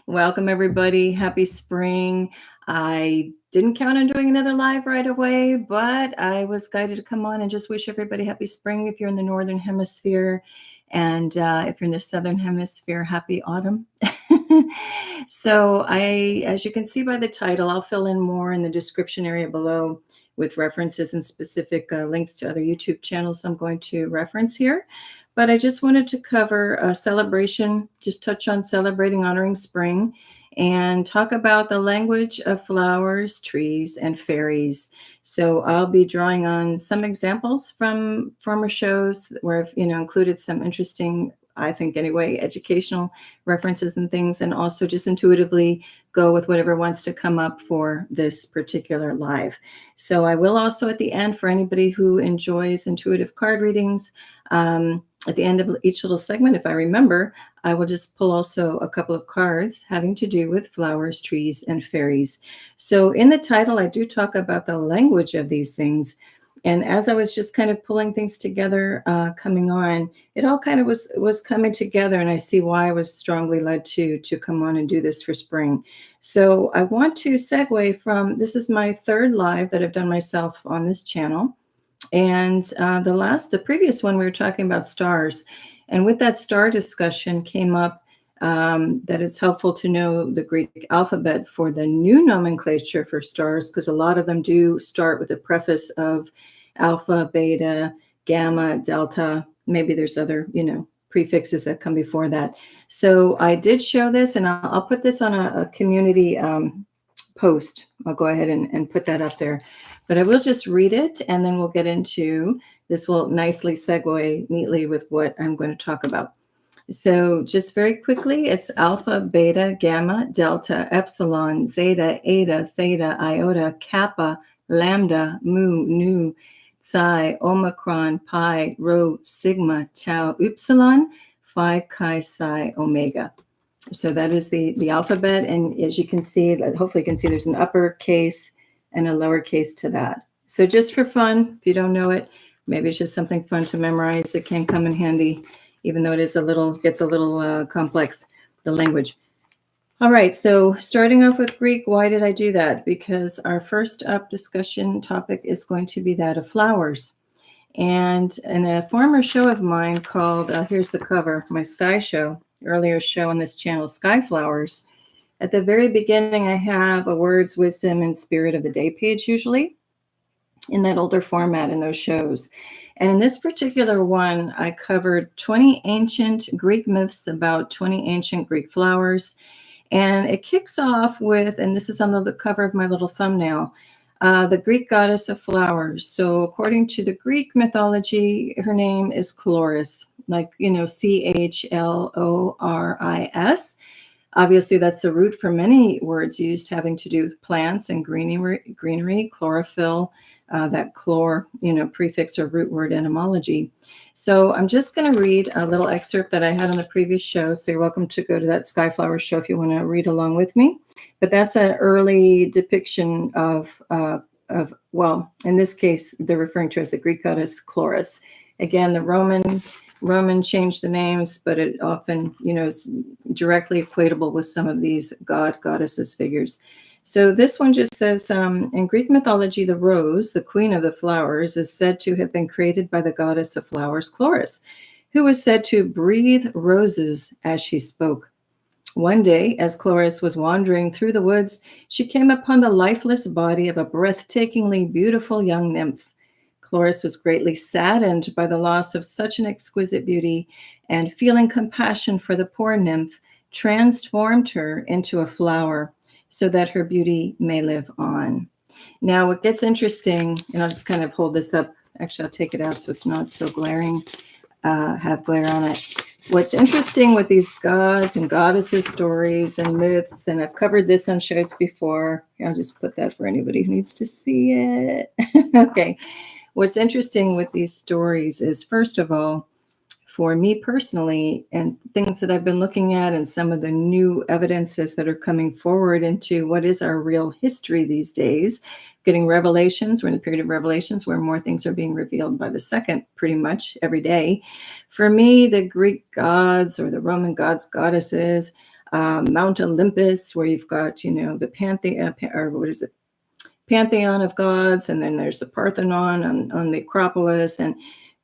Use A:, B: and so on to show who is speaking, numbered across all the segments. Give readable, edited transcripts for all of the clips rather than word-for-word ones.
A: Welcome, everybody. Happy spring. I didn't count on doing another live right away, but I was guided to come on and just wish everybody happy spring if you're in the Northern Hemisphere. And if you're in the Southern Hemisphere, happy autumn. So as you can see by the title, I'll fill in more in the description area below with references and specific links to other YouTube channels I'm going to reference here. But I just wanted to cover a celebration, just touch on celebrating, honoring spring, and talk about the language of flowers, trees, and fairies. So I'll be drawing on some examples from former shows where I've included some interesting, I think anyway, educational references and things, and also just intuitively go with whatever wants to come up for this particular live. So I will also at the end, for anybody who enjoys intuitive card readings, at the end of each little segment, if I remember, I will just pull also a couple of cards having to do with flowers, trees, and fairies. So in the title, I do talk about the language of these things. And as I was just kind of pulling things together, coming on, it all kind of was coming together, and I see why I was strongly led to come on and do this for spring. So I want to segue from, this is my third live that I've done myself on this channel. And the previous one, we were talking about stars. And with that star discussion came up that it's helpful to know the Greek alphabet for the new nomenclature for stars, because a lot of them do start with a preface of alpha, beta, gamma, delta. Maybe there's other, prefixes that come before that. So I did show this, and I'll put this on a community post. I'll go ahead and put that up there. But I will just read it, and then we'll get into this. Will nicely segue neatly with what I'm going to talk about. So just very quickly, it's alpha, beta, gamma, delta, epsilon, zeta, eta, theta, iota, kappa, lambda, mu, nu, psi, omicron, pi, rho, sigma, tau, upsilon, phi, chi, psi, omega. So that is the alphabet. And as you can see, hopefully you can see there's an uppercase and a lowercase to that. So just for fun, if you don't know it, maybe it's just something fun to memorize. It can come in handy, even though it is gets a little complex, the language. All right, so starting off with Greek, why did I do that? Because our first up discussion topic is going to be that of flowers. And in a former show of mine called, here's the cover, my Sky show, earlier show on this channel, Sky Flowers. At the very beginning, I have a words, wisdom, and spirit of the day page, usually in that older format in those shows. And in this particular one, I covered 20 ancient Greek myths about 20 ancient Greek flowers. And it kicks off with, and this is on the cover of my little thumbnail, the Greek goddess of flowers. So according to the Greek mythology, her name is Chloris, like, Chloris. Obviously, that's the root for many words used having to do with plants and greenery, chlorophyll, that chlor, prefix or root word etymology. So I'm just going to read a little excerpt that I had on the previous show. So you're welcome to go to that Skyflower show if you want to read along with me. But that's an early depiction of well, in this case, they're referring to as the Greek goddess Chloris. Again, the Roman changed the names, but it often, is directly equatable with some of these goddesses figures. So this one just says, in Greek mythology, the rose, the queen of the flowers, is said to have been created by the goddess of flowers, Chloris, who was said to breathe roses as she spoke. One day, as Chloris was wandering through the woods, she came upon the lifeless body of a breathtakingly beautiful young nymph. Chloris was greatly saddened by the loss of such an exquisite beauty, and feeling compassion for the poor nymph, transformed her into a flower so that her beauty may live on. Now, what gets interesting, and I'll just kind of hold this up. Actually, I'll take it out so it's not so glaring, have glare on it. What's interesting with these gods and goddesses stories and myths, and I've covered this on shows before. I'll just put that for anybody who needs to see it. Okay. What's interesting with these stories is, first of all, for me personally, and things that I've been looking at and some of the new evidences that are coming forward into what is our real history these days, getting revelations. We're in a period of revelations where more things are being revealed by the second pretty much every day. For me, the Greek gods or the Roman gods, goddesses, Mount Olympus, where you've got, you know, the Pantheon of gods, and then there's the Parthenon on the Acropolis. And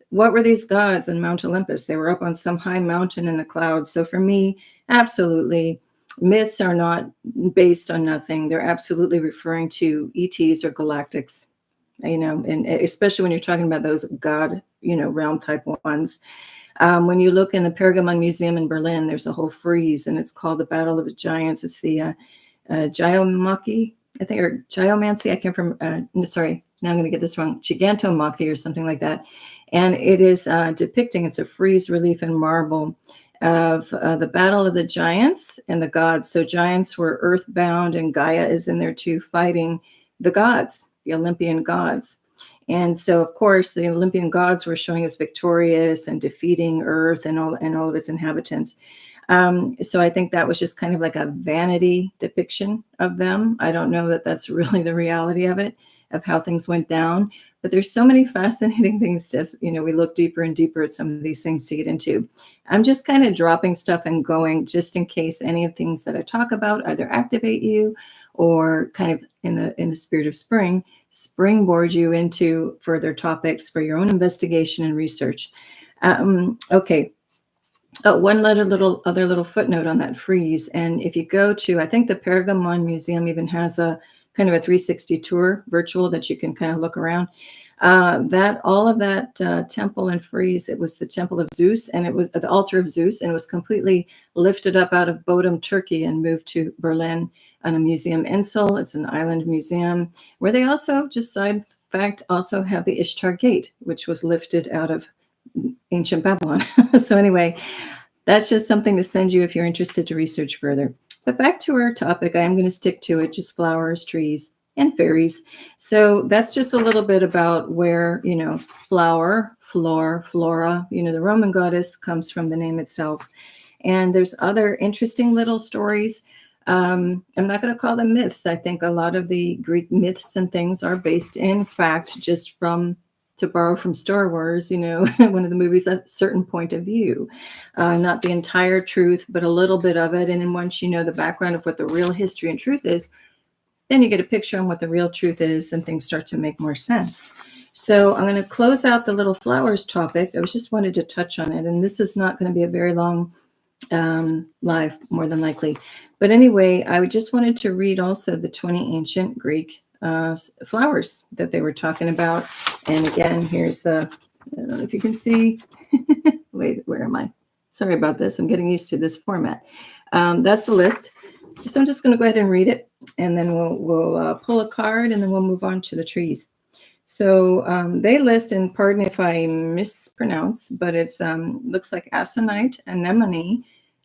A: what were these gods in Mount Olympus? They were up on some high mountain in the clouds. So for me, absolutely, myths are not based on nothing. They're absolutely referring to ETs or galactics, you know, and especially when you're talking about those god, you know, realm type ones. When you look in the Pergamon Museum in Berlin, there's a whole frieze, and it's called the Battle of the Giants. It's the Gigantomachy, I think, or Geomancy. I can't remember. Sorry, now I'm going to get this wrong. Gigantomachy or something like that. And it is depicting, it's a frieze relief in marble of the battle of the giants and the gods. So giants were earthbound, and Gaia is in there too, fighting the gods, the Olympian gods. And so, of course, the Olympian gods were showing us victorious and defeating Earth and all of its inhabitants. So I think that was just kind of like a vanity depiction of them. I don't know that that's really the reality of it, of how things went down. But there's so many fascinating things as, you know, we look deeper and deeper at some of these things to get into. I'm just kind of dropping stuff and going just in case any of things that I talk about either activate you or kind of in the spirit of springboard you into further topics for your own investigation and research. Okay. Oh, one other little footnote on that frieze. And if you go to, I think the Pergamon Museum even has a kind of a 360 tour virtual that you can kind of look around. That all of that temple and frieze, it was the temple of Zeus, and it was the altar of Zeus, and it was completely lifted up out of Bodum, Turkey, and moved to Berlin on a museum Insel. It's an island museum where they also, just side fact, also have the Ishtar Gate, which was lifted out of ancient Babylon. So anyway, that's just something to send you if you're interested to research further. But back to our topic, I am going to stick to it, just flowers, trees, and fairies. So that's just a little bit about where, you know, Flora, you know, the Roman goddess comes from the name itself. And there's other interesting little stories. I'm not going to call them myths. I think a lot of the Greek myths and things are based in fact just from, to borrow from Star Wars, you know, one of the movies, a certain point of view, not the entire truth, but a little bit of it. And then once you know the background of what the real history and truth is, then you get a picture on what the real truth is and things start to make more sense. So I'm going to close out the little flowers topic. I was just wanted to touch on it. And this is not going to be a very long live, more than likely. But anyway, I just wanted to read also the 20 ancient Greek flowers that they were talking about. And again, here's the, I don't know if you can see. Wait, where am I? Sorry about this. I'm getting used to this format. That's the list. So I'm just going to go ahead and read it, and then we'll pull a card, and then we'll move on to the trees. So they list, and pardon if I mispronounce, but it's looks like aconite, anemone,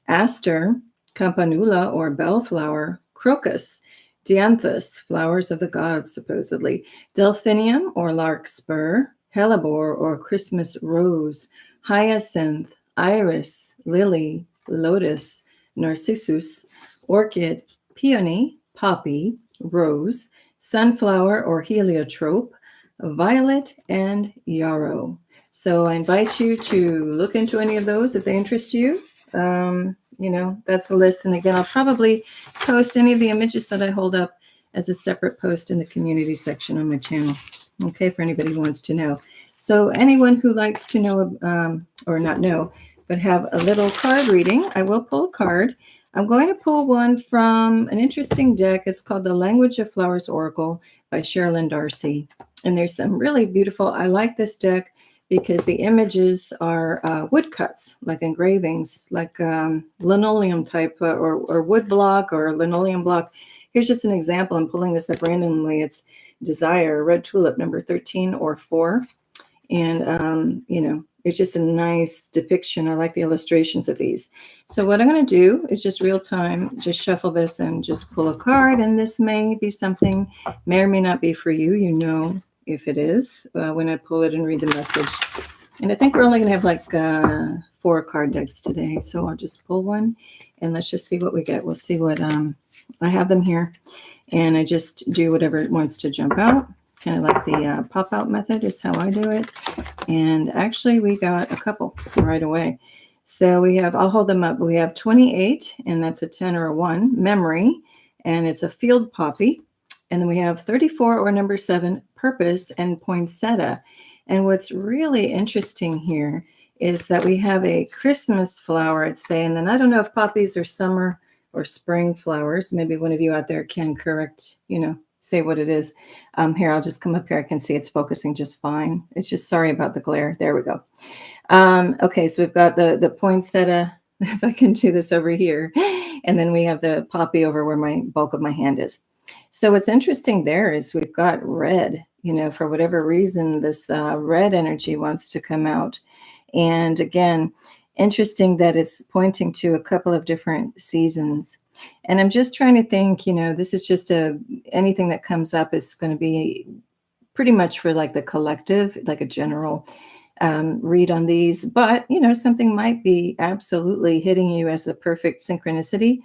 A: aster, campanula or bellflower, crocus, dianthus, flowers of the gods supposedly, delphinium or larkspur, hellebore or Christmas rose, hyacinth, iris, lily, lotus, narcissus, orchid, peony, poppy, rose, sunflower or heliotrope, violet, and yarrow. So I invite you to look into any of those if they interest you. You know, that's the list. And again, I'll probably post any of the images that I hold up as a separate post in the community section on my channel. Okay, for anybody who wants to know. So anyone who likes to know, or not know, but have a little card reading, I will pull a card. I'm going to pull one from an interesting deck. It's called The Language of Flowers Oracle by Sherilyn Darcy. And there's some really beautiful, I like this deck because the images are woodcuts, like engravings, like linoleum type or wood block or linoleum block. Here's just an example. I'm pulling this up randomly. It's Desire, Red Tulip, number 13 or 4. And, you know, it's just a nice depiction. I like the illustrations of these. So what I'm going to do is just real time, just shuffle this and just pull a card. And this may be something, may or may not be for you. You know if it is when I pull it and read the message. And I think we're only going to have like 4 card decks today. So I'll just pull one and let's just see what we get. We'll see what I have them here. And I just do whatever it wants to jump out. Kind of like the pop-out method is how I do it. And actually, we got a couple right away. So we have, I'll hold them up. We have 28, and that's a 10 or a 1, memory, and it's a field poppy. And then we have 34 or number 7, purpose and poinsettia. And what's really interesting here is that we have a Christmas flower, I'd say. And then I don't know if poppies are summer or spring flowers. Maybe one of you out there can correct, say what it is. Here, I'll just come up here. I can see it's focusing just fine. It's just, sorry about the glare. There we go. Okay, so we've got the poinsettia, if I can do this over here, and then we have the poppy over where my bulk of my hand is. So what's interesting there is we've got red, for whatever reason, this red energy wants to come out. And again, interesting that it's pointing to a couple of different seasons. And I'm just trying to think, this is just anything that comes up is going to be pretty much for like the collective, like a general read on these, but something might be absolutely hitting you as a perfect synchronicity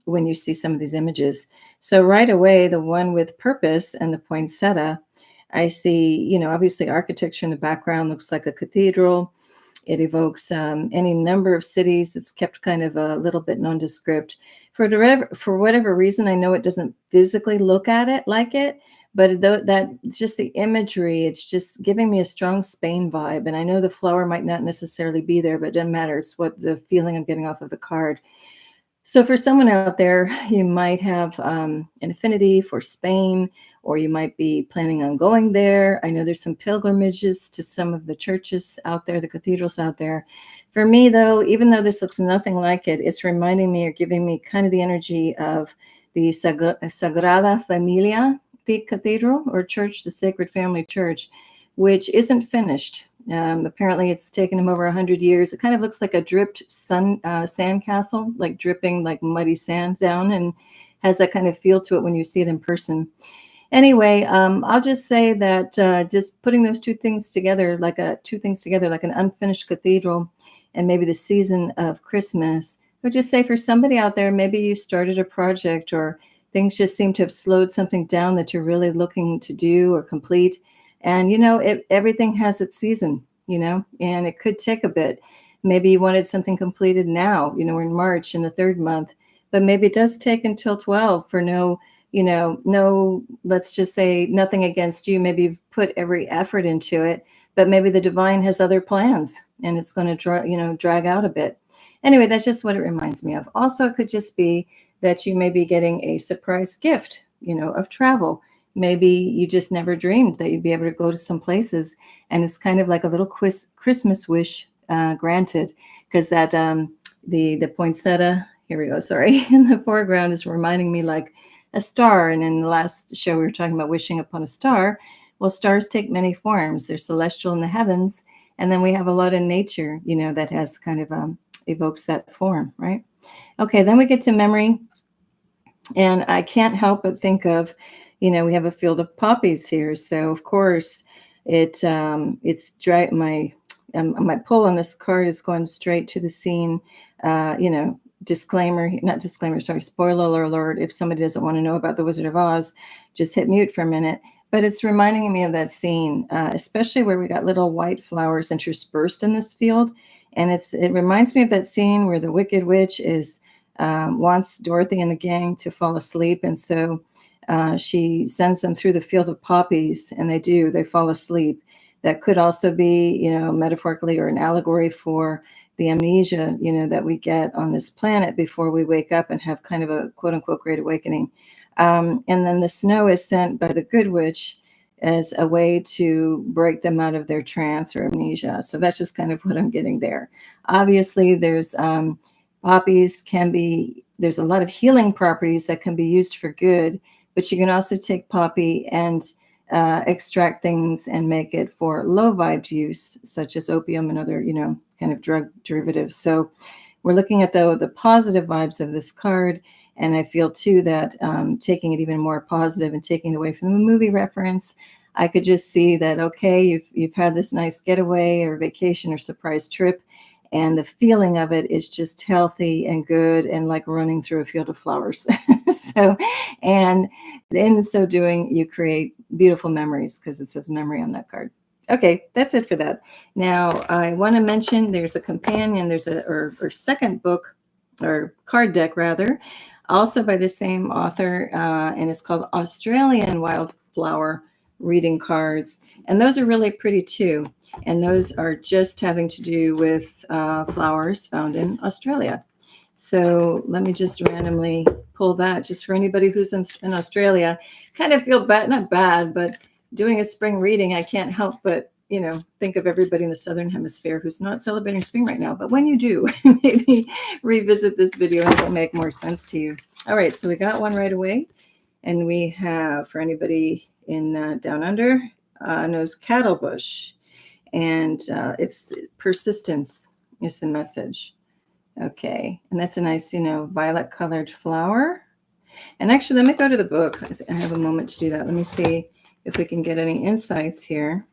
A: when you see some of these images. So right away, the one with purpose and the poinsettia, I see, obviously architecture in the background looks like a cathedral. It evokes any number of cities. It's kept kind of a little bit nondescript. For whatever reason, I know it doesn't physically look at it like it, but that just the imagery, it's just giving me a strong Spain vibe. And I know the flower might not necessarily be there, but it doesn't matter. It's what the feeling I'm getting off of the card. So for someone out there, you might have an affinity for Spain, or you might be planning on going there. I know there's some pilgrimages to some of the churches out there, the cathedrals out there. For me, though, even though this looks nothing like it, it's reminding me or giving me kind of the energy of the Sagrada Familia, the cathedral or church, the Sacred Family Church, which isn't finished. Apparently it's taken them over 100 years. It kind of looks like a dripped sand castle, like dripping like muddy sand down, and has that kind of feel to it when you see it in person. Anyway, I'll just say that just putting those two things together, like an unfinished cathedral and maybe the season of Christmas, I would just say for somebody out there, maybe you started a project or things just seem to have slowed something down that you're really looking to do or complete. And, everything has its season, and it could take a bit. Maybe you wanted something completed now, we're in March in the 3rd month, but maybe it does take until 12 for no, let's just say nothing against you. Maybe you've put every effort into it, but maybe the divine has other plans and it's going to drag out a bit. Anyway, that's just what it reminds me of. Also, it could just be that you may be getting a surprise gift, of travel. Maybe you just never dreamed that you'd be able to go to some places, and it's kind of like a little Christmas wish granted, because that the poinsettia, here we go, sorry, in the foreground is reminding me like a star. And in the last show, we were talking about wishing upon a star. Well, stars take many forms. They're celestial in the heavens, and then we have a lot in nature, that has kind of evokes that form, right? Okay, then we get to memory, and I can't help but think of, we have a field of poppies here. So of course, it's dry. My pull on this card is going straight to the scene. Disclaimer, not disclaimer, sorry, spoiler alert. If somebody doesn't want to know about the Wizard of Oz, just hit mute for a minute. But it's reminding me of that scene, especially where we got little white flowers interspersed in this field. And it reminds me of that scene where the Wicked Witch wants Dorothy and the gang to fall asleep. And so she sends them through the field of poppies, and they fall asleep. That could also be, metaphorically or an allegory for the amnesia, that we get on this planet before we wake up and have kind of a quote unquote great awakening. And then the snow is sent by the Good Witch as a way to break them out of their trance or amnesia. So that's just kind of what I'm getting there. Obviously, there's poppies there's a lot of healing properties that can be used for good, but you can also take poppy and extract things and make it for low vibed use, such as opium and other, kind of drug derivatives. So we're looking at the positive vibes of this card. And I feel too that taking it even more positive and taking it away from the movie reference, I could just see that, okay, you've had this nice getaway or vacation or surprise trip, and the feeling of it is just healthy and good and like running through a field of flowers. And in so doing, you create beautiful memories, because it says memory on that card. Okay, that's it for that. Now, I want to mention there's a companion, there's or second book, or card deck rather, also by the same author, and it's called Australian Wildflower Reading Cards. And those are really pretty too. And those are just having to do with flowers found in Australia. So let me just randomly pull that just for anybody who's in Australia. Kind of feel bad, not bad, but doing a spring reading, I can't help but, think of everybody in the Southern Hemisphere who's not celebrating spring right now. But when you do, maybe revisit this video and it'll make more sense to you. All right, so we got one right away. And we have, for anybody in Down Under, knows cattle bush. And it's persistence is the message. Okay, and that's a nice, violet colored flower. And actually, let me go to the book. I have a moment to do that. Let me see if we can get any insights here.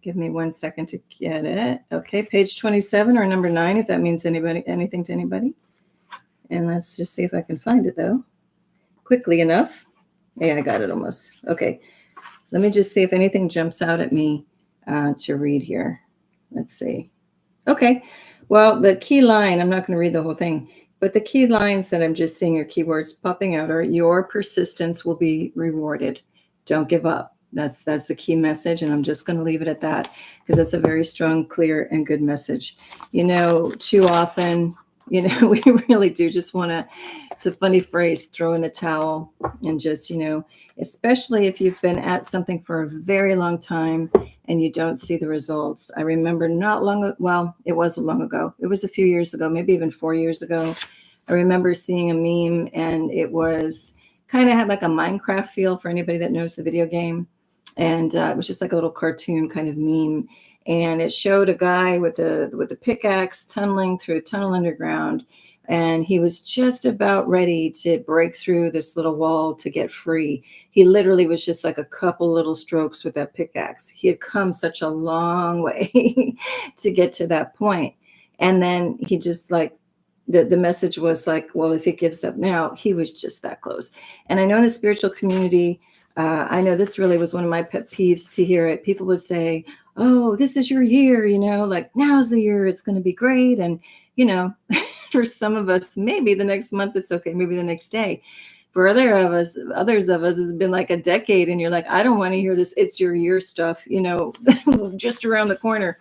A: Give me 1 second to get it. Okay, page 27 or number 9, if that means anything to anybody. And let's just see if I can find it, though. Quickly enough. Yeah, I got it almost. Okay, let me just see if anything jumps out at me to read here. Let's see. Okay. Well, the key line, I'm not going to read the whole thing, but the key lines that I'm just seeing, or keywords popping out, are your persistence will be rewarded. Don't give up. That's a key message, and I'm just going to leave it at that because it's a very strong, clear, and good message. Too often, we really do just want to, it's a funny phrase, throw in the towel and just, especially if you've been at something for a very long time and you don't see the results. I remember it wasn't long ago. It was a few years ago, maybe even 4 years ago. I remember seeing a meme, and it was kind of had like a Minecraft feel for anybody that knows the video game. And it was just like a little cartoon kind of meme. And it showed a guy with a pickaxe tunneling through a tunnel underground. And he was just about ready to break through this little wall to get free. He literally was just like a couple little strokes with that pickaxe. He had come such a long way to get to that point. And then he just like, the message was like, well, if he gives up now, he was just that close. And I know in a spiritual community, I know this really was one of my pet peeves to hear it. People would say, oh, this is your year, like now's the year, it's going to be great. And, for some of us, maybe the next month it's okay, maybe the next day. For others of us, it's been like a decade, and you're like, I don't want to hear this it's your year stuff, just around the corner.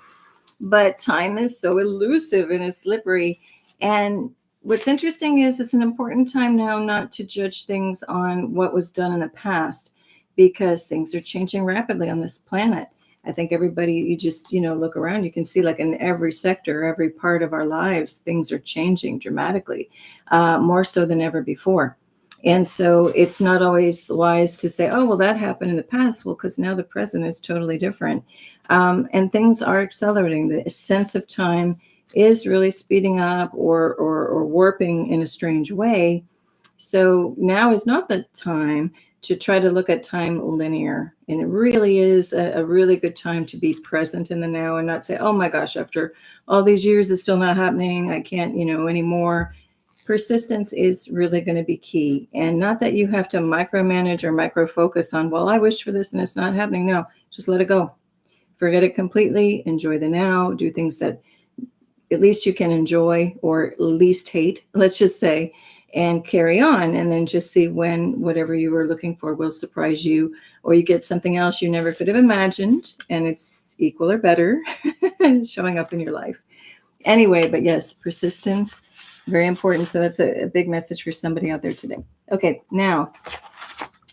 A: But time is so elusive and it's slippery. And what's interesting is it's an important time now not to judge things on what was done in the past, because things are changing rapidly on this planet. I think everybody, you just, look around, you can see like in every sector, every part of our lives, things are changing dramatically, more so than ever before. And so it's not always wise to say, oh, well, that happened in the past. Well, because now the present is totally different. And things are accelerating. The sense of time is really speeding up or warping in a strange way. So now is not the time to try to look at time linear. And it really is a really good time to be present in the now and not say, oh my gosh, after all these years, it's still not happening. I can't, anymore. Persistence is really going to be key. And not that you have to micromanage or micro focus on, well, I wish for this and it's not happening. No, just let it go. Forget it completely. Enjoy the now. Do things that at least you can enjoy or least hate, let's just say, and carry on, and then just see when whatever you were looking for will surprise you, or you get something else you never could have imagined and it's equal or better showing up in your life. Anyway, but yes, persistence, very important. So that's a big message for somebody out there today. Okay, now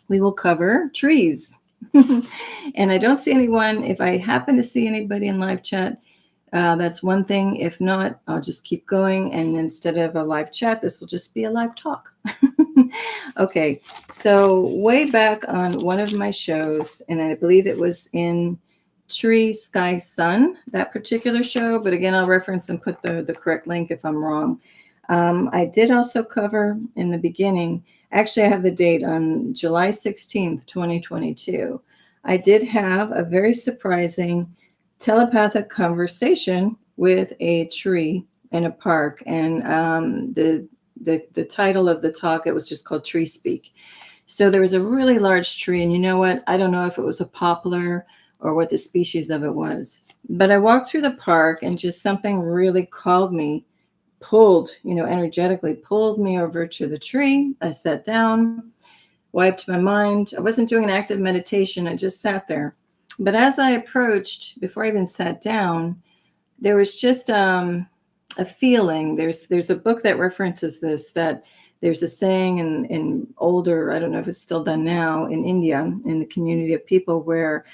A: we will cover trees. And I don't see anyone. If I happen to see anybody in live chat, that's one thing. If not, I'll just keep going. And instead of a live chat, this will just be a live talk. Okay. So way back on one of my shows, and I believe it was in Tree, Sky, Sun, that particular show. But again, I'll reference and put the correct link if I'm wrong. I did also cover in the beginning, actually I have the date on July 16th, 2022. I did have a very surprising telepathic conversation with a tree in a park. And the title of the talk, it was just called Tree Speak. So there was a really large tree, and you know what? I don't know if it was a poplar or what the species of it was. But I walked through the park and just something really called me, pulled, energetically pulled me over to the tree. I sat down, wiped my mind. I wasn't doing an active meditation. I just sat there. But as I approached, before I even sat down, there was just a feeling. There's a book that references this, that there's a saying in older, I don't know if it's still done now, in India, in the community of people, where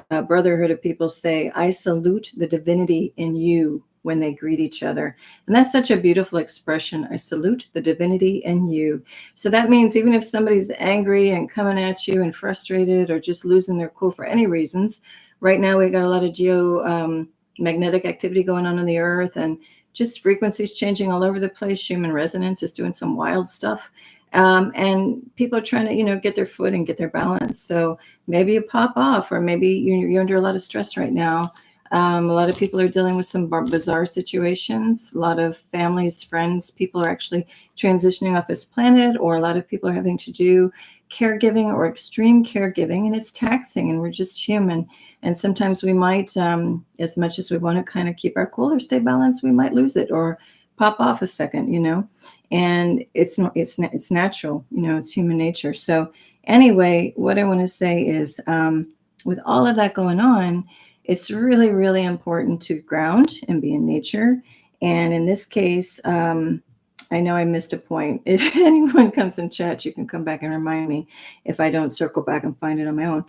A: a brotherhood of people say, I salute the divinity in you, when they greet each other. And that's such a beautiful expression. I salute the divinity in you. So that means even if somebody's angry and coming at you and frustrated or just losing their cool for any reasons, right now we got a lot of magnetic activity going on in the earth, and just frequencies changing all over the place. Schumann resonance is doing some wild stuff. And people are trying to, get their foot and get their balance. So maybe you pop off, or maybe you're under a lot of stress right now. A lot of people are dealing with some bizarre situations. A lot of families, friends, people are actually transitioning off this planet, or a lot of people are having to do caregiving or extreme caregiving, and it's taxing, and we're just human. And sometimes we might, as much as we want to kind of keep our cool or stay balanced, we might lose it or pop off a second, and it's natural, it's human nature. So anyway, what I want to say is, with all of that going on, it's really, really important to ground and be in nature. And in this case, I know I missed a point. If anyone comes in chat, you can come back and remind me if I don't circle back and find it on my own.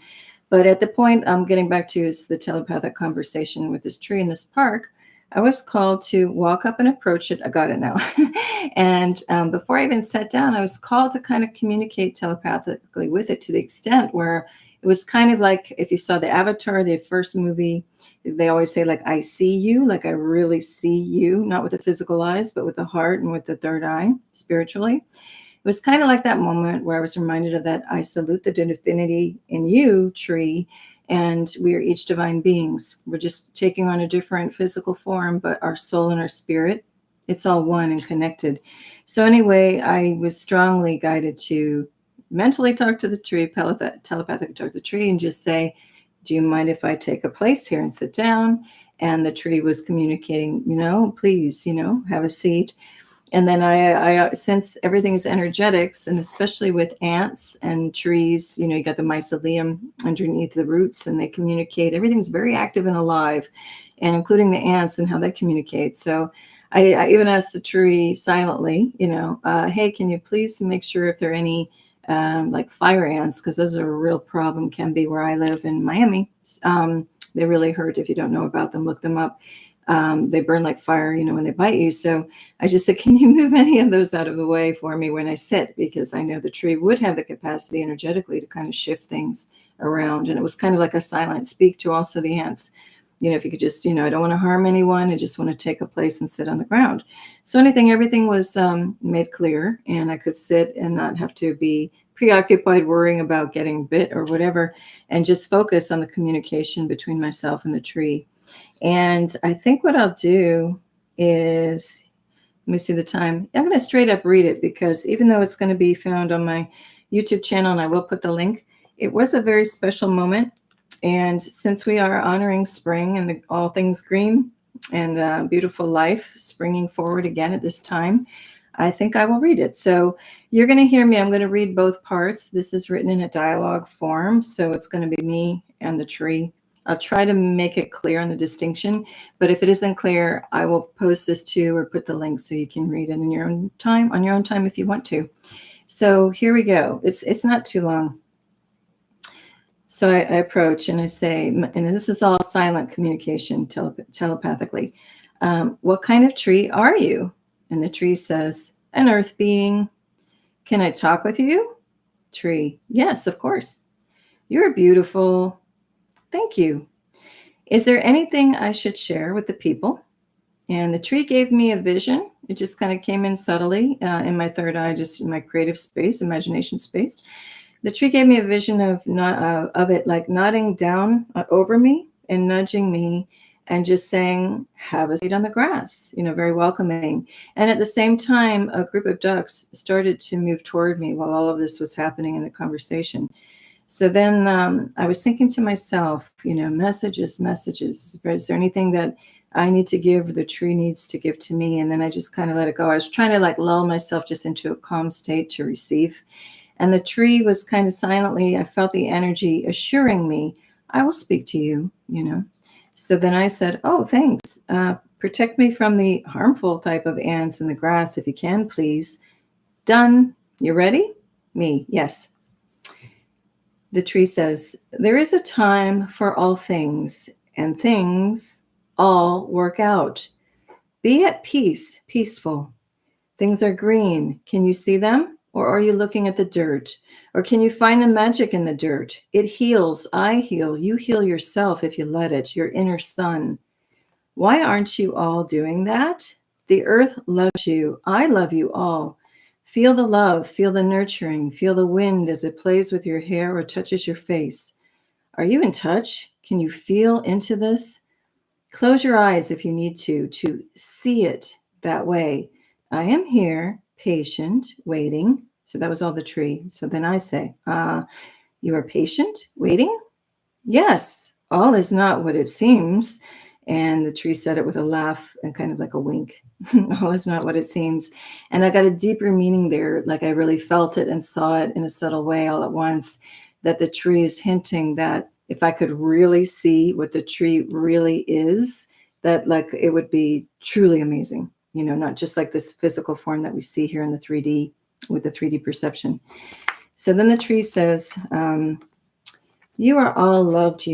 A: But at the point I'm getting back to is the telepathic conversation with this tree in this park. I was called to walk up and approach it. I got it now. And before I even sat down, I was called to kind of communicate telepathically with it, to the extent where it was kind of like, if you saw the Avatar, the first movie, they always say, like, I see you, like I really see you, not with the physical eyes, but with the heart and with the third eye, spiritually. It was kind of like that moment where I was reminded of that, I salute the divinity in you, tree, and we are each divine beings. We're just taking on a different physical form, but our soul and our spirit, it's all one and connected. So anyway, I was strongly guided to mentally talk to the tree, telepathically talk to the tree, and just say, do you mind if I take a place here and sit down? And the tree was communicating, please, have a seat. And then I since everything is energetics, and especially with ants and trees, you got the mycelium underneath the roots, and they communicate. Everything's very active and alive, and including the ants and how they communicate. So I even asked the tree silently, hey, can you please make sure if there are any like fire ants, because those are a real problem, can be where I live in Miami. They really hurt. If you don't know about them, look them up. They burn like fire, when they bite you. So I just said, can you move any of those out of the way for me when I sit? Because I know the tree would have the capacity energetically to kind of shift things around. And it was kind of like a silent speak to also the ants. If you could just, I don't want to harm anyone. I just want to take a place and sit on the ground. So everything was made clear, and I could sit and not have to be preoccupied worrying about getting bit or whatever, and just focus on the communication between myself and the tree. And I think what I'll do is, let me see the time. I'm going to straight up read it, because even though it's going to be found on my YouTube channel, and I will put the link, it was a very special moment. And since we are honoring spring and all things green and beautiful life springing forward again at this time, I think I will read it. So you're going to hear me. I'm going to read both parts. This is written in a dialogue form, so it's going to be me and the tree. I'll try to make it clear on the distinction, but if it isn't clear, I will post this too, or put the link so you can read it in your own time, on your own time if you want to. So here we go. It's not too long. So I approach and I say, and this is all silent communication telepathically. What kind of tree are you? And the tree says, an earth being. Can I talk with you? Tree, yes, of course. You're beautiful. Thank you. Is there anything I should share with the people? And the tree gave me a vision. It just kind of came in subtly in my third eye, just in my creative space, imagination space. The tree gave me a vision of it like nodding down over me and nudging me and just saying, have a seat on the grass, very welcoming. And at the same time, a group of ducks started to move toward me while all of this was happening in the conversation. So then I was thinking to myself, messages. Is there anything that I need to give, the tree needs to give to me? And then I just kind of let it go. I was trying to like lull myself just into a calm state to receive. And the tree was kind of silently, I felt the energy assuring me, I will speak to you, So then I said, oh, thanks. Protect me from the harmful type of ants in the grass if you can, please. Done. You ready? Me, yes. The tree says, there is a time for all things, and things all work out. Be at peace, peaceful. Things are green. Can you see them? Or are you looking at the dirt? Or can you find the magic in the dirt? It heals. I heal. You heal yourself if you let it, your inner sun. Why aren't you all doing that? The earth loves you. I love you all. Feel the love, feel the nurturing, feel the wind as it plays with your hair or touches your face. Are you in touch? Can you feel into this? Close your eyes if you need to see it that way. I am here, patient, waiting. So that was all the tree. So then I say, you are patient, waiting? Yes, all is not what it seems. And the tree said it with a laugh and kind of like a wink. All is not what it seems. And I got a deeper meaning there. Like I really felt it and saw it in a subtle way all at once, that the tree is hinting that if I could really see what the tree really is, that like it would be truly amazing, not just like this physical form that we see here in the 3D with the 3D perception. So then the tree says, you are all loved,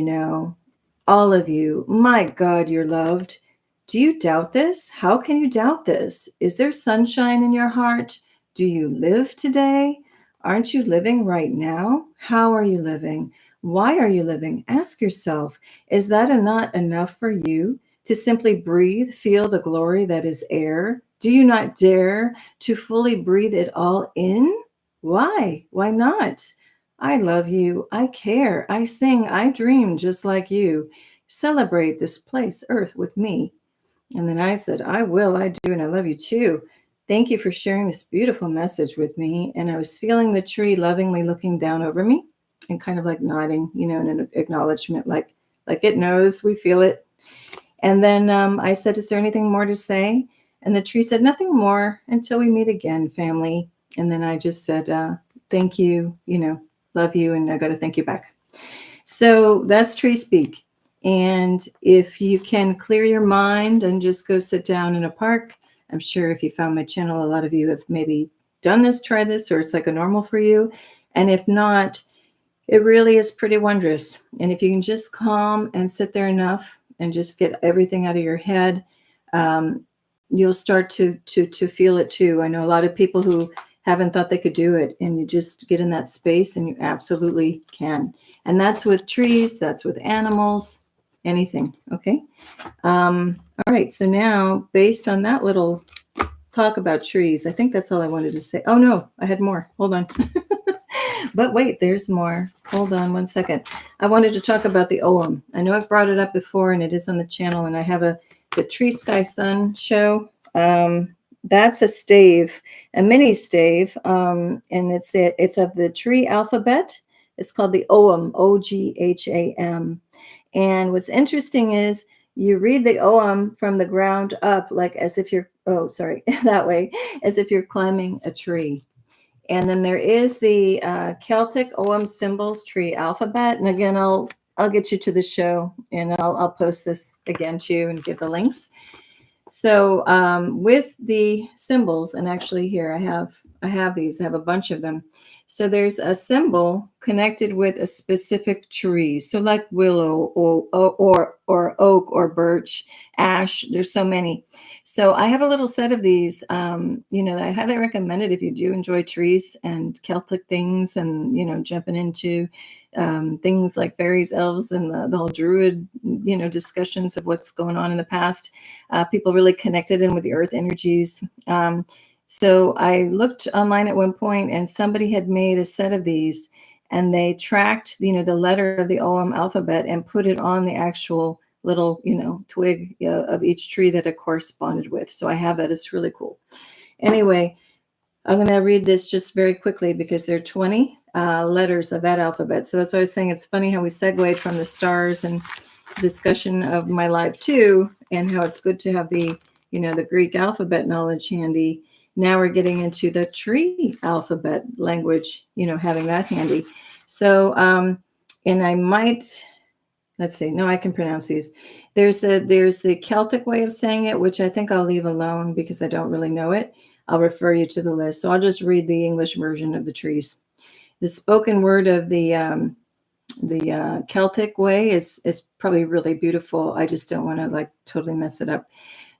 A: all of you. My God, you're loved. Do you doubt this? How can you doubt this? Is there sunshine in your heart? Do you live today? Aren't you living right now? How are you living? Why are you living? Ask yourself, is that not enough for you to simply breathe, feel the glory that is air? Do you not dare to fully breathe it all in? Why? Why not? I love you. I care. I sing. I dream just like you. Celebrate this place, Earth, with me. And then I said, I will. I do. And I love you too. Thank you for sharing this beautiful message with me. And I was feeling the tree lovingly looking down over me and kind of like nodding, in an acknowledgement, like it knows, we feel it. And then I said, is there anything more to say? And the tree said, nothing more until we meet again, family. And then I just said, thank you, love you, and I got to thank you back. So that's tree speak. And if you can clear your mind and just go sit down in a park, I'm sure if you found my channel, a lot of you have maybe done this, try this, or it's like a normal for you. And if not, it really is pretty wondrous. And if you can just calm and sit there enough and just get everything out of your head, you'll start to feel it too. I know a lot of people who haven't thought they could do it, and you just get in that space and you absolutely can. And that's with trees, that's with animals, anything. Okay. All right. So now, based on that little talk about trees, I think that's all I wanted to say. Oh no, I had more. Hold on. But wait, there's more. Hold on one second. I wanted to talk about the Ogham. I know I've brought it up before, and it is on the channel, and I have the Tree Sky Sun show. That's a stave, a mini stave, and it's of the tree alphabet. It's called the Ogham, Ogham. And what's interesting is you read the Ogham from the ground up, like as if you're, that way, as if you're climbing a tree. And then there is the Celtic Ogham symbols tree alphabet. And again, I'll get you to the show, and I'll post this again to you and give the links. So with the symbols, and actually here I have these. I have a bunch of them. So there's a symbol connected with a specific tree. So like willow or oak or birch, ash. There's so many. So I have a little set of these. I highly recommend it if you do enjoy trees and Celtic things, and jumping into things like fairies, elves, and the whole druid, discussions of what's going on in the past. People really connected in with the earth energies. So I looked online at one point, and somebody had made a set of these, and they tracked, the letter of the Ogham alphabet and put it on the actual little, twig of each tree that it corresponded with. So I have that. It's really cool. Anyway, I'm going to read this just very quickly because there are 20 letters of that alphabet. So that's why I was saying it's funny how we segued from the stars and discussion of my life too, and how it's good to have the, the Greek alphabet knowledge handy. Now we're getting into the tree alphabet language, having that handy. So, and I might, let's see, no, I can pronounce these. There's the Celtic way of saying it, which I think I'll leave alone because I don't really know it. I'll refer you to the list. So I'll just read the English version of the trees. The spoken word of the Celtic way is probably really beautiful. I just don't want to like totally mess it up.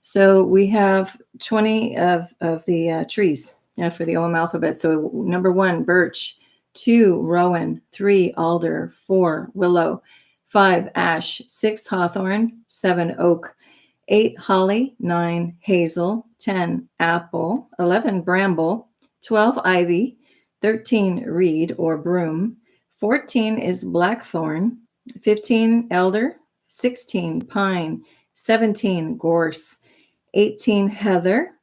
A: So we have 20 of the trees for the Ogham alphabet. So number 1, birch. 2, rowan. 3, alder. 4, willow. 5, ash. 6, hawthorn. 7, oak. 8, holly. 9, hazel. 10, apple. 11, bramble. 12, ivy. 13, reed or broom. 14 is blackthorn. 15, elder. 16, pine. 17, gorse. 18, heather.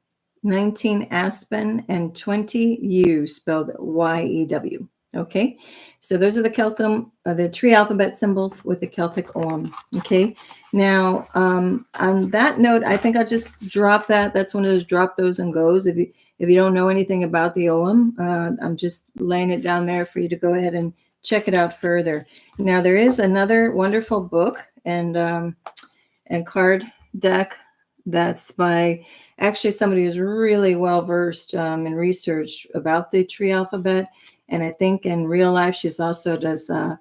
A: 19, aspen. And 20, yew, spelled Y-E-W. Okay, so those are the tree alphabet symbols with the Celtic Ogham. Okay, now on that note, I think I'll just drop that. That's one of those drop those and goes. If you don't know anything about the Ogham, I'm just laying it down there for you to go ahead and check it out further. Now there is another wonderful book and card deck that's by actually somebody who's really well versed in research about the tree alphabet. And I think in real life, she's also does a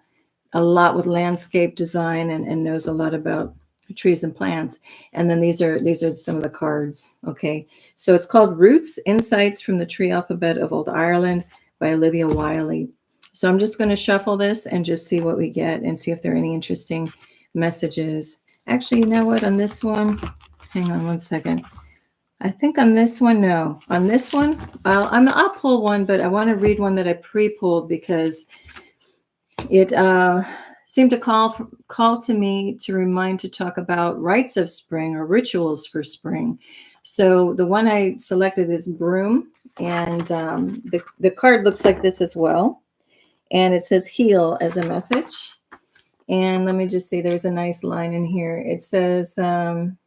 A: lot with landscape design and knows a lot about trees and plants. And then these are some of the cards. Okay, so it's called Roots: Insights from the Tree Alphabet of Old Ireland by Olivia Wiley. So I'm just going to shuffle this and just see what we get and see if there are any interesting messages. Actually, you know what? On this one, hang on one second. I think on this one, no. On this one, I'll pull one, but I want to read one that I pre-pulled because it seemed to call to me to talk about rites of spring or rituals for spring. So the one I selected is broom, and the card looks like this as well. And it says heal as a message. And let me just see, there's a nice line in here. It says, hang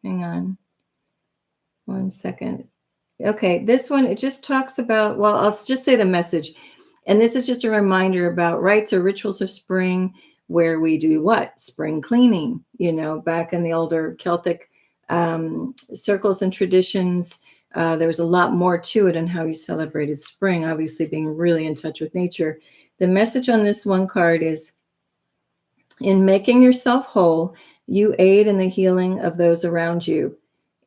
A: on. One second. Okay, this one, it just talks about, well, I'll just say the message. And this is just a reminder about rites or rituals of spring where we do what? Spring cleaning. Back in the older Celtic circles and traditions, there was a lot more to it and how you celebrated spring, obviously being really in touch with nature. The message on this one card is, in making yourself whole, you aid in the healing of those around you.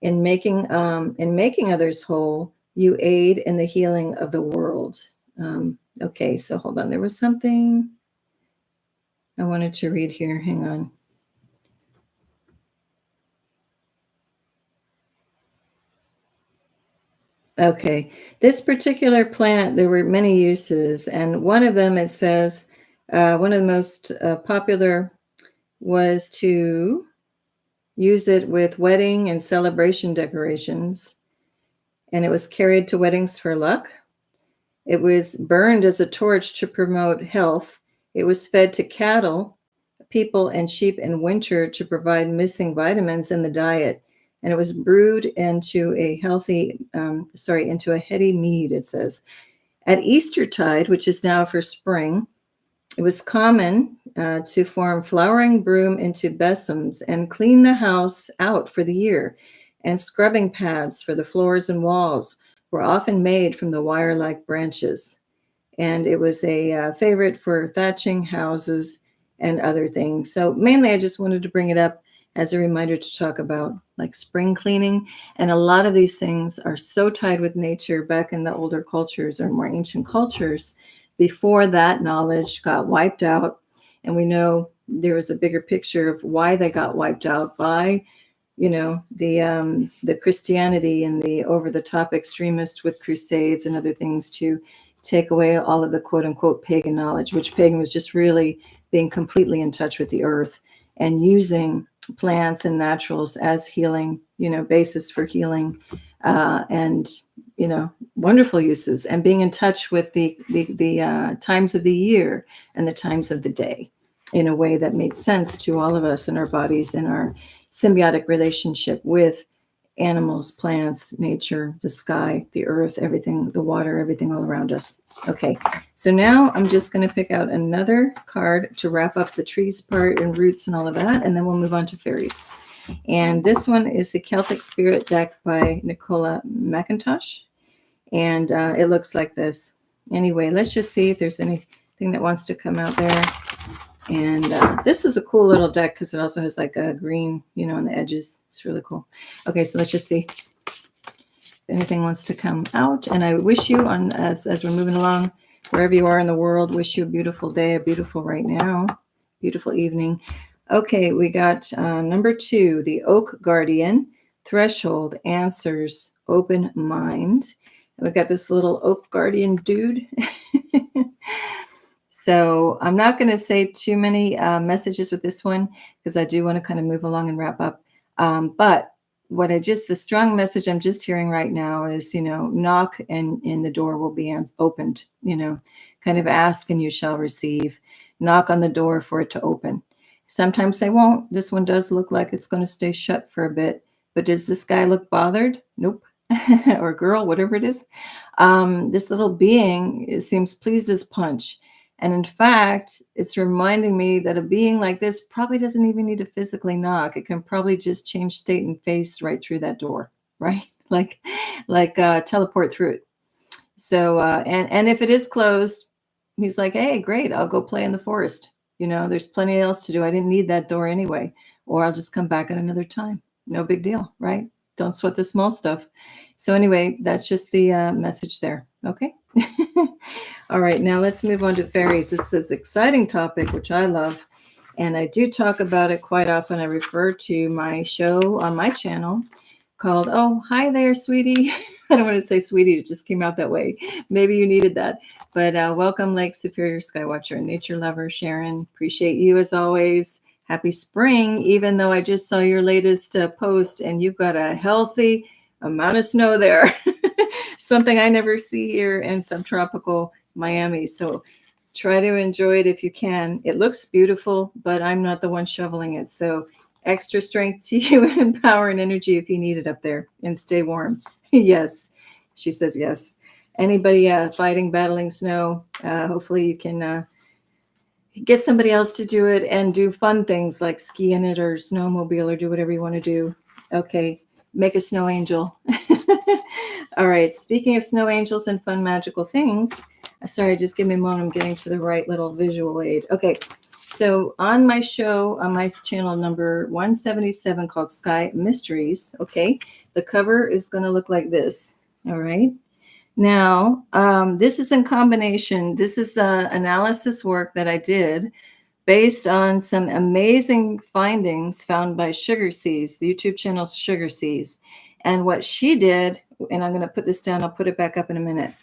A: In making others whole, you aid in the healing of the world. Okay, so hold on. There was something I wanted to read here. Hang on. Okay, this particular plant, there were many uses, and one of them, it says, one of the most popular was to use it with wedding and celebration decorations. And it was carried to weddings for luck. It was burned as a torch to promote health. It was fed to cattle, people, and sheep in winter to provide missing vitamins in the diet. And it was brewed into a heady mead, it says. At Eastertide, which is now for spring, it was common to form flowering broom into besoms and clean the house out for the year. And scrubbing pads for the floors and walls were often made from the wire-like branches. And it was a favorite for thatching houses and other things. So mainly I just wanted to bring it up as a reminder to talk about like spring cleaning. And a lot of these things are so tied with nature back in the older cultures or more ancient cultures before that knowledge got wiped out. And we know there was a bigger picture of why they got wiped out by, the Christianity and the over-the-top extremists with crusades and other things to take away all of the quote-unquote pagan knowledge, which pagan was just really being completely in touch with the earth and using plants and naturals as healing, basis for healing, and wonderful uses, and being in touch with the times of the year and the times of the day in a way that made sense to all of us and our bodies and our symbiotic relationship with animals, plants, nature, the sky, the earth, everything, the water, everything all around us. Okay, so now I'm just going to pick out another card to wrap up the trees part and roots and all of that, and then we'll move on to fairies. And this one is the Celtic Spirit deck by Nicola McIntosh, and it looks like this. Anyway, let's just see if there's anything that wants to come out there. And this is a cool little deck because it also has like a green, on the edges. It's really cool. Okay, so let's just see if anything wants to come out. And I wish you, as we're moving along, wherever you are in the world, wish you a beautiful day, a beautiful right now, beautiful evening. Okay, we got number 2, the Oak Guardian, Threshold, Answers, Open Mind. And we got this little Oak Guardian dude. So I'm not going to say too many messages with this one because I do want to kind of move along and wrap up. But the strong message I'm just hearing right now is, knock and the door will be opened, kind of ask and you shall receive. Knock on the door for it to open. Sometimes they won't. This one does look like it's going to stay shut for a bit. But does this guy look bothered? Nope. Or girl, whatever it is. This little being seems pleased as punch. And in fact, it's reminding me that a being like this probably doesn't even need to physically knock. It can probably just change state and face right through that door, right? Like teleport through it. So, and if it is closed, he's like, hey, great, I'll go play in the forest. There's plenty else to do. I didn't need that door anyway, or I'll just come back at another time. No big deal, right? Don't sweat the small stuff. So anyway, that's just the message there. Okay. All right, now let's move on to fairies. This is an exciting topic, which I love. And I do talk about it quite often. I refer to my show on my channel called, oh, hi there, sweetie. I don't want to say sweetie. It just came out that way. Maybe you needed that. But welcome, Lake Superior Skywatcher and nature lover, Sharon. Appreciate you as always. Happy spring, even though I just saw your latest post and you've got a healthy amount of snow there. Something I never see here in subtropical Miami. So try to enjoy it if you can. It looks beautiful, but I'm not the one shoveling it. So extra strength to you and power and energy if you need it up there, and stay warm. Yes, she says yes. Anybody fighting, battling snow, hopefully you can get somebody else to do it and do fun things like ski in it or snowmobile or do whatever you want to do. Okay, make a snow angel. All right, speaking of snow angels and fun magical things, sorry, just give me a moment. I'm getting to the right little visual aid. Okay, so on my show, on my channel number 177 called Sky Mysteries, okay, the cover is going to look like this. All right. Now, this is in combination. This is analysis work that I did based on some amazing findings found by SugarSeas, the YouTube channel SugarSeas. And what she did, and I'm going to put this down, I'll put it back up in a minute.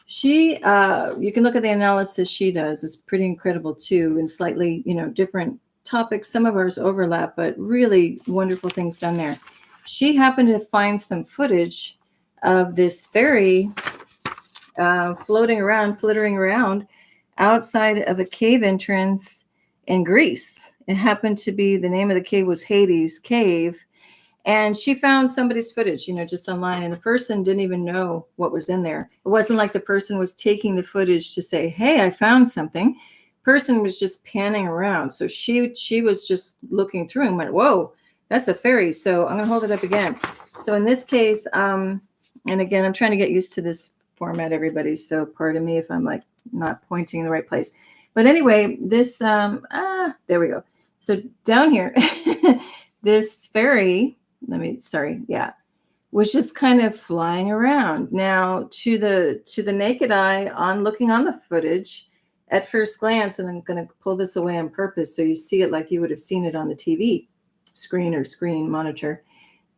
A: She, you can look at the analysis she does. It's pretty incredible too, and slightly, different topics. Some of ours overlap, but really wonderful things done there. She happened to find some footage of this fairy flittering around outside of a cave entrance in Greece. It happened to be, the name of the cave was Hades Cave. And she found somebody's footage, just online. And the person didn't even know what was in there. It wasn't like the person was taking the footage to say, hey, I found something. Person was just panning around. So she was just looking through and went, whoa, that's a fairy. So I'm going to hold it up again. So in this case, and again, I'm trying to get used to this format, everybody. So pardon me if I'm like not pointing in the right place. But anyway, this, there we go. So down here, this fairy, was just kind of flying around. Now, to the naked eye, on looking on the footage, at first glance, and I'm going to pull this away on purpose so you see it like you would have seen it on the TV screen or screen monitor.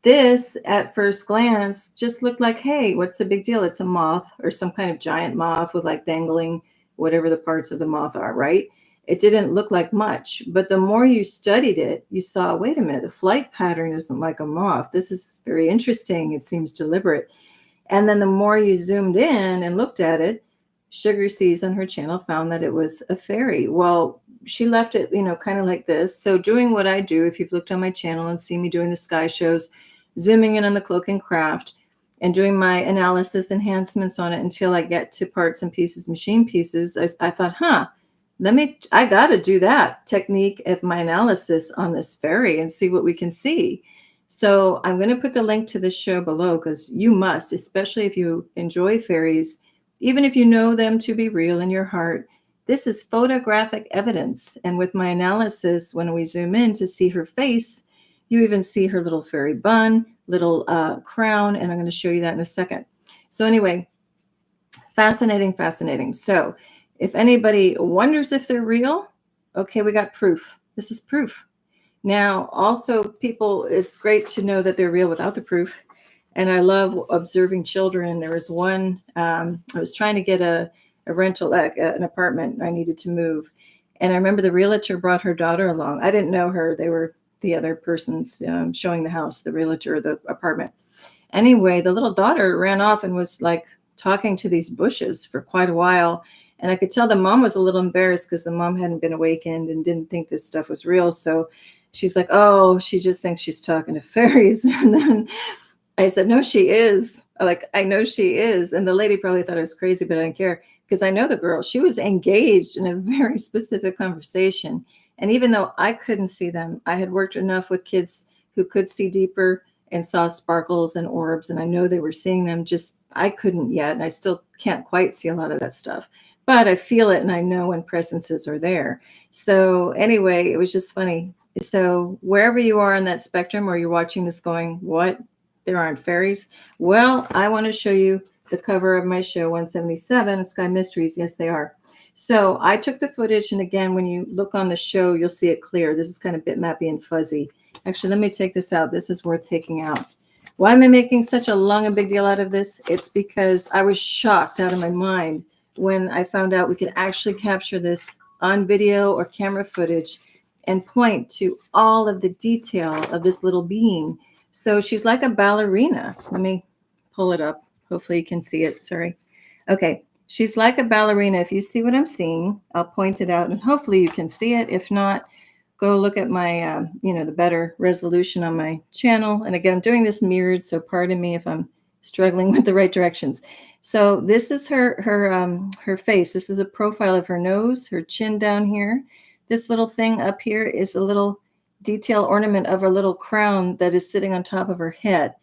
A: This, at first glance, just looked like, hey, what's the big deal? It's a moth or some kind of giant moth with like dangling whatever the parts of the moth are, right? It didn't look like much, but the more you studied it, you saw, wait a minute, the flight pattern isn't like a moth. This is very interesting. It seems deliberate. And then the more you zoomed in and looked at it, SugarSeas on her channel found that it was a fairy. Well, she left it, kind of like this. So doing what I do, if you've looked on my channel and seen me doing the sky shows, zooming in on the cloak and craft and doing my analysis enhancements on it until I get to parts and pieces, machine pieces, I thought, I got to do that technique of my analysis on this fairy and see what we can see. So I'm going to put the link to this show below because you must, especially if you enjoy fairies, even if you know them to be real in your heart. This is photographic evidence. And with my analysis, when we zoom in to see her face, you even see her little fairy bun, little crown, and I'm going to show you that in a second. So anyway, fascinating, fascinating. So if anybody wonders if they're real, okay, we got proof. This is proof. Now, also, people, it's great to know that they're real without the proof. And I love observing children. There was one, I was trying to get a rental, an apartment. I needed to move. And I remember the realtor brought her daughter along. I didn't know her. They were the other persons showing the house, the realtor of the apartment. Anyway, the little daughter ran off and was like talking to these bushes for quite a while. And I could tell the mom was a little embarrassed because the mom hadn't been awakened and didn't think this stuff was real. So she's like, oh, she just thinks she's talking to fairies. And then I said, no, she is. Like, I know she is. And the lady probably thought I was crazy, but I didn't care because I know the girl. She was engaged in a very specific conversation. And even though I couldn't see them, I had worked enough with kids who could see deeper and saw sparkles and orbs. And I know they were seeing them, just I couldn't yet. And I still can't quite see a lot of that stuff. But I feel it and I know when presences are there. So anyway, it was just funny. So wherever you are on that spectrum or you're watching this going, what? There aren't fairies? Well, I want to show you the cover of my show 177, Sky Mysteries. Yes, they are. So I took the footage. And again, when you look on the show, you'll see it clear. This is kind of bitmappy and fuzzy. Actually, let me take this out. This is worth taking out. Why am I making such a long and big deal out of this? It's because I was shocked out of my mind when I found out we could actually capture this on video or camera footage and point to all of the detail of this little being. So she's like a ballerina. Let me pull it up. Hopefully you can see it. Sorry. Okay. She's like a ballerina. If you see what I'm seeing, I'll point it out and hopefully you can see it. If not, go look at my, the better resolution on my channel. And again, I'm doing this mirrored, so pardon me if I'm struggling with the right directions. So this is her face. This is a profile of her nose, her chin down here. This little thing up here is a little detail ornament of a little crown that is sitting on top of her head.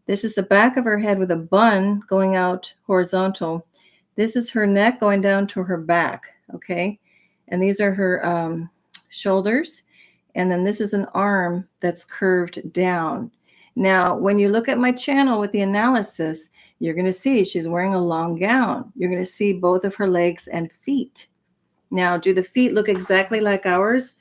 A: This is the back of her head with a bun going out horizontal. This is her neck going down to her back, okay? And these are her shoulders. And then this is an arm that's curved down. Now, when you look at my channel with the analysis, you're going to see she's wearing a long gown. You're going to see both of her legs and feet. Now, do the feet look exactly like ours?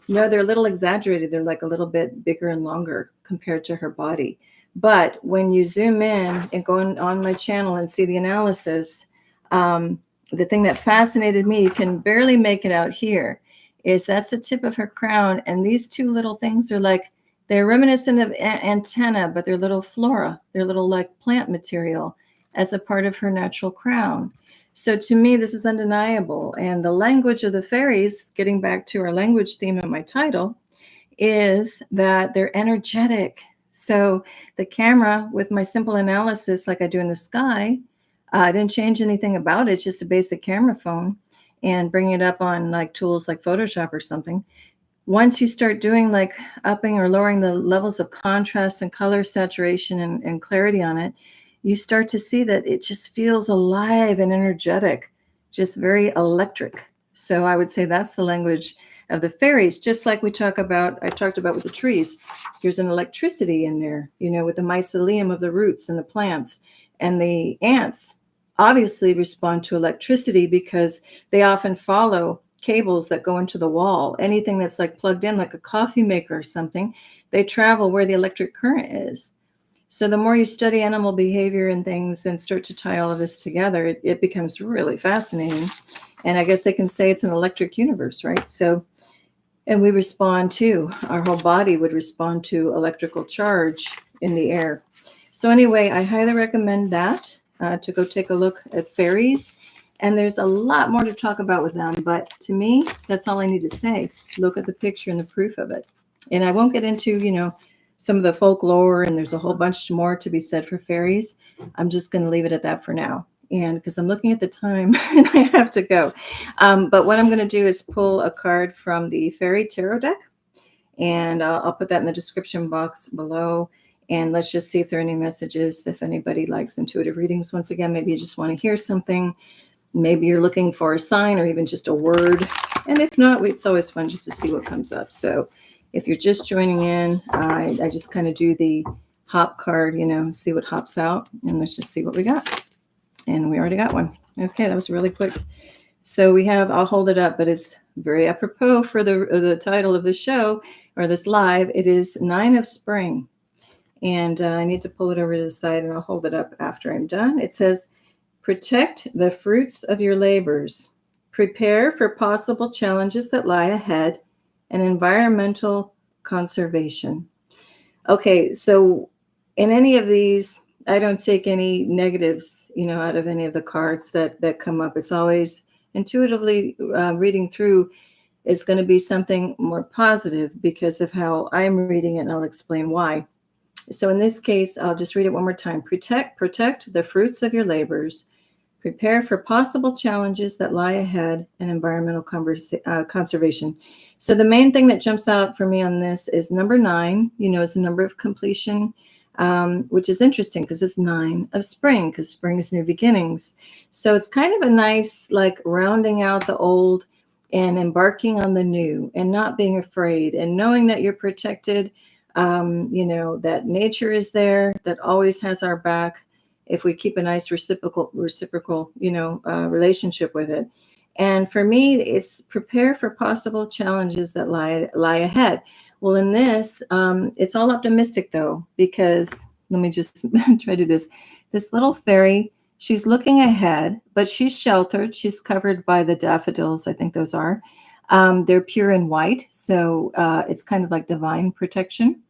A: No, they're a little exaggerated. They're like a little bit bigger and longer compared to her body. But when you zoom in and go on my channel and see the analysis, the thing that fascinated me, you can barely make it out here, is that's the tip of her crown. And these two little things are like, they're reminiscent of antenna, but they're little flora. They're little like plant material as a part of her natural crown. So to me, this is undeniable. And the language of the fairies, getting back to our language theme of my title, is that they're energetic. So the camera, with my simple analysis like I do in the sky, I didn't change anything about it. It's just a basic camera phone and bring it up on like tools like Photoshop or something. Once you start doing like upping or lowering the levels of contrast and color saturation and clarity on it, you start to see that it just feels alive and energetic, just very electric. So I would say that's the language of the fairies, just like I talked about with the trees. There's an electricity in there, with the mycelium of the roots and the plants. And the ants obviously respond to electricity because they often follow cables that go into the wall. Anything that's like plugged in, like a coffee maker or something, they travel where the electric current is. So the more you study animal behavior and things and start to tie all of this together, it becomes really fascinating. And I guess they can say it's an electric universe, right? So, and we respond too. Our whole body would respond to electrical charge in the air. So anyway, I highly recommend that to go take a look at fairies. And there's a lot more to talk about with them, but to me, that's all I need to say. Look at the picture and the proof of it. And I won't get into, some of the folklore, and there's a whole bunch more to be said for fairies. I'm just going to leave it at that for now. And because I'm looking at the time and I have to go. But what I'm going to do is pull a card from the Fairy Tarot deck, and I'll put that in the description box below. And let's just see if there are any messages. If anybody likes intuitive readings, once again, maybe you just want to hear something. Maybe you're looking for a sign or even just a word. And if not, it's always fun just to see what comes up. So if you're just joining in, I just kind of do the hop card, see what hops out. And let's just see what we got. And we already got one. Okay, that was really quick. So we have, I'll hold it up, but it's very apropos for the title of the show or this live. It is 9 of Spring. And I need to pull it over to the side, and I'll hold it up after I'm done. It says, protect the fruits of your labors. Prepare for possible challenges that lie ahead, and environmental conservation. Okay, so in any of these, I don't take any negatives, out of any of the cards that come up. It's always intuitively reading through. It's going to be something more positive because of how I'm reading it, and I'll explain why. So in this case, I'll just read it one more time. Protect the fruits of your labors. Prepare for possible challenges that lie ahead, and environmental conservation. So the main thing that jumps out for me on this is number 9, is the number of completion, which is interesting because it's 9 of spring, because spring is new beginnings. So it's kind of a nice, like, rounding out the old and embarking on the new, and not being afraid, and knowing that you're protected, that nature is there, that always has our back if we keep a nice reciprocal, relationship with it. And for me, it's prepare for possible challenges that lie ahead. Well, in this, it's all optimistic though, because let me just try to do this. This little fairy, she's looking ahead, but she's sheltered. She's covered by the daffodils. I think those are. They're pure and white, so it's kind of like divine protection.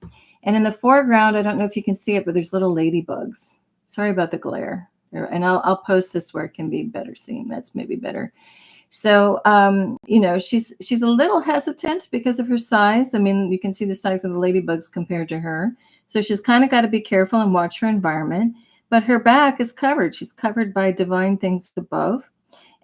A: And in the foreground, I don't know if you can see it, but there's little ladybugs. Sorry about the glare. And I'll post this where it can be better seen. That's maybe better. So, she's a little hesitant because of her size. I mean, you can see the size of the ladybugs compared to her. So she's kind of got to be careful and watch her environment. But her back is covered. She's covered by divine things above.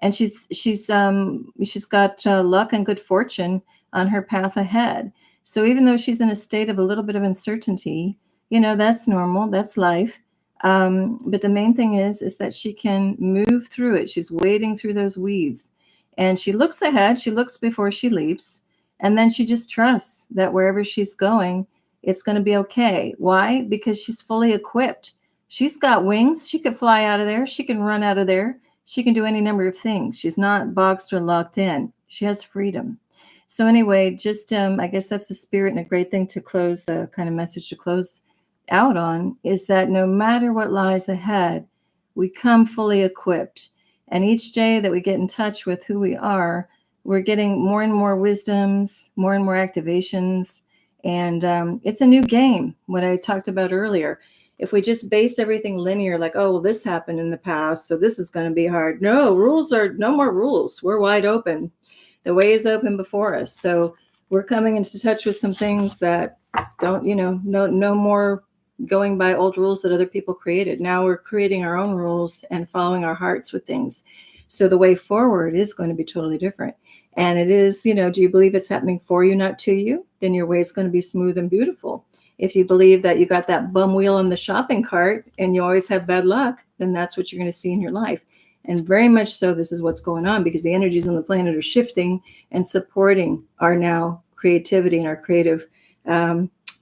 A: And she's got luck and good fortune on her path ahead. So even though she's in a state of a little bit of uncertainty, that's normal. That's life. But the main thing is that she can move through it. She's wading through those weeds, and she looks ahead. She looks before she leaps, and then she just trusts that wherever she's going, it's going to be okay. Why? Because she's fully equipped. She's got wings. She could fly out of there. She can run out of there. She can do any number of things. She's not boxed or locked in. She has freedom. So anyway, just I guess that's the spirit, and a great thing to close, kind of message to close out on, is that no matter what lies ahead, we come fully equipped. And each day that we get in touch with who we are, we're getting more and more wisdoms, more and more activations. And it's a new game, what I talked about earlier. If we just base everything linear, like, oh, well, this happened in the past, so this is going to be hard. No more rules. We're wide open. The way is open before us. So we're coming into touch with some things that don't, no more going by old rules that other people created. Now we're creating our own rules and following our hearts with things. So the way forward is going to be totally different. And it is, do you believe it's happening for you, not to you? Then your way is going to be smooth and beautiful. If you believe that you got that bum wheel in the shopping cart and you always have bad luck, then that's what you're going to see in your life. And very much so, this is what's going on, because the energies on the planet are shifting and supporting our now creativity and our creative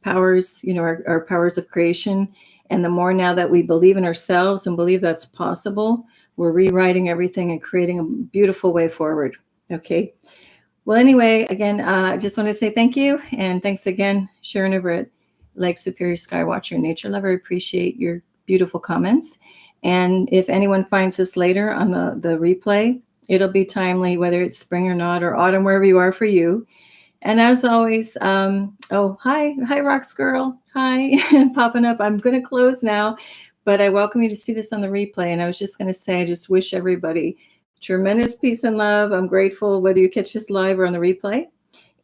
A: powers, our powers of creation. And the more now that we believe in ourselves and believe that's possible, we're rewriting everything and creating a beautiful way forward. Okay. Well, anyway, again, I just want to say thank you. And thanks again, Sharon over at Lake Superior Skywatcher Nature Lover. I appreciate your beautiful comments. And if anyone finds this later on the replay, it'll be timely, whether it's spring or not, or autumn, wherever you are for you. And as always, oh, hi, Rocks Girl. Hi, popping up. I'm going to close now, but I welcome you to see this on the replay. And I was just going to say, I just wish everybody tremendous peace and love. I'm grateful whether you catch this live or on the replay.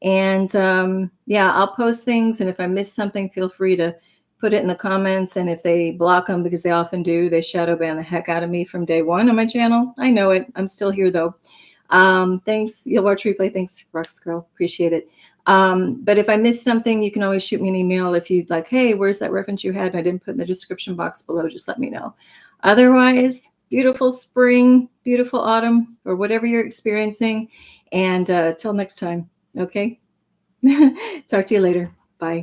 A: And yeah, I'll post things. And if I miss something, feel free to put it in the comments. And if they block them, because they often do, they shadow ban the heck out of me from day one on my channel. I know it. I'm still here, though. Thanks. You'll watch replay. Thanks, Rox Girl. Appreciate it. But if I missed something, you can always shoot me an email if you'd like, hey, where's that reference you had and I didn't put in the description box below? Just let me know. Otherwise, beautiful spring, beautiful autumn, or whatever you're experiencing. And till next time. Okay. Talk to you later. Bye.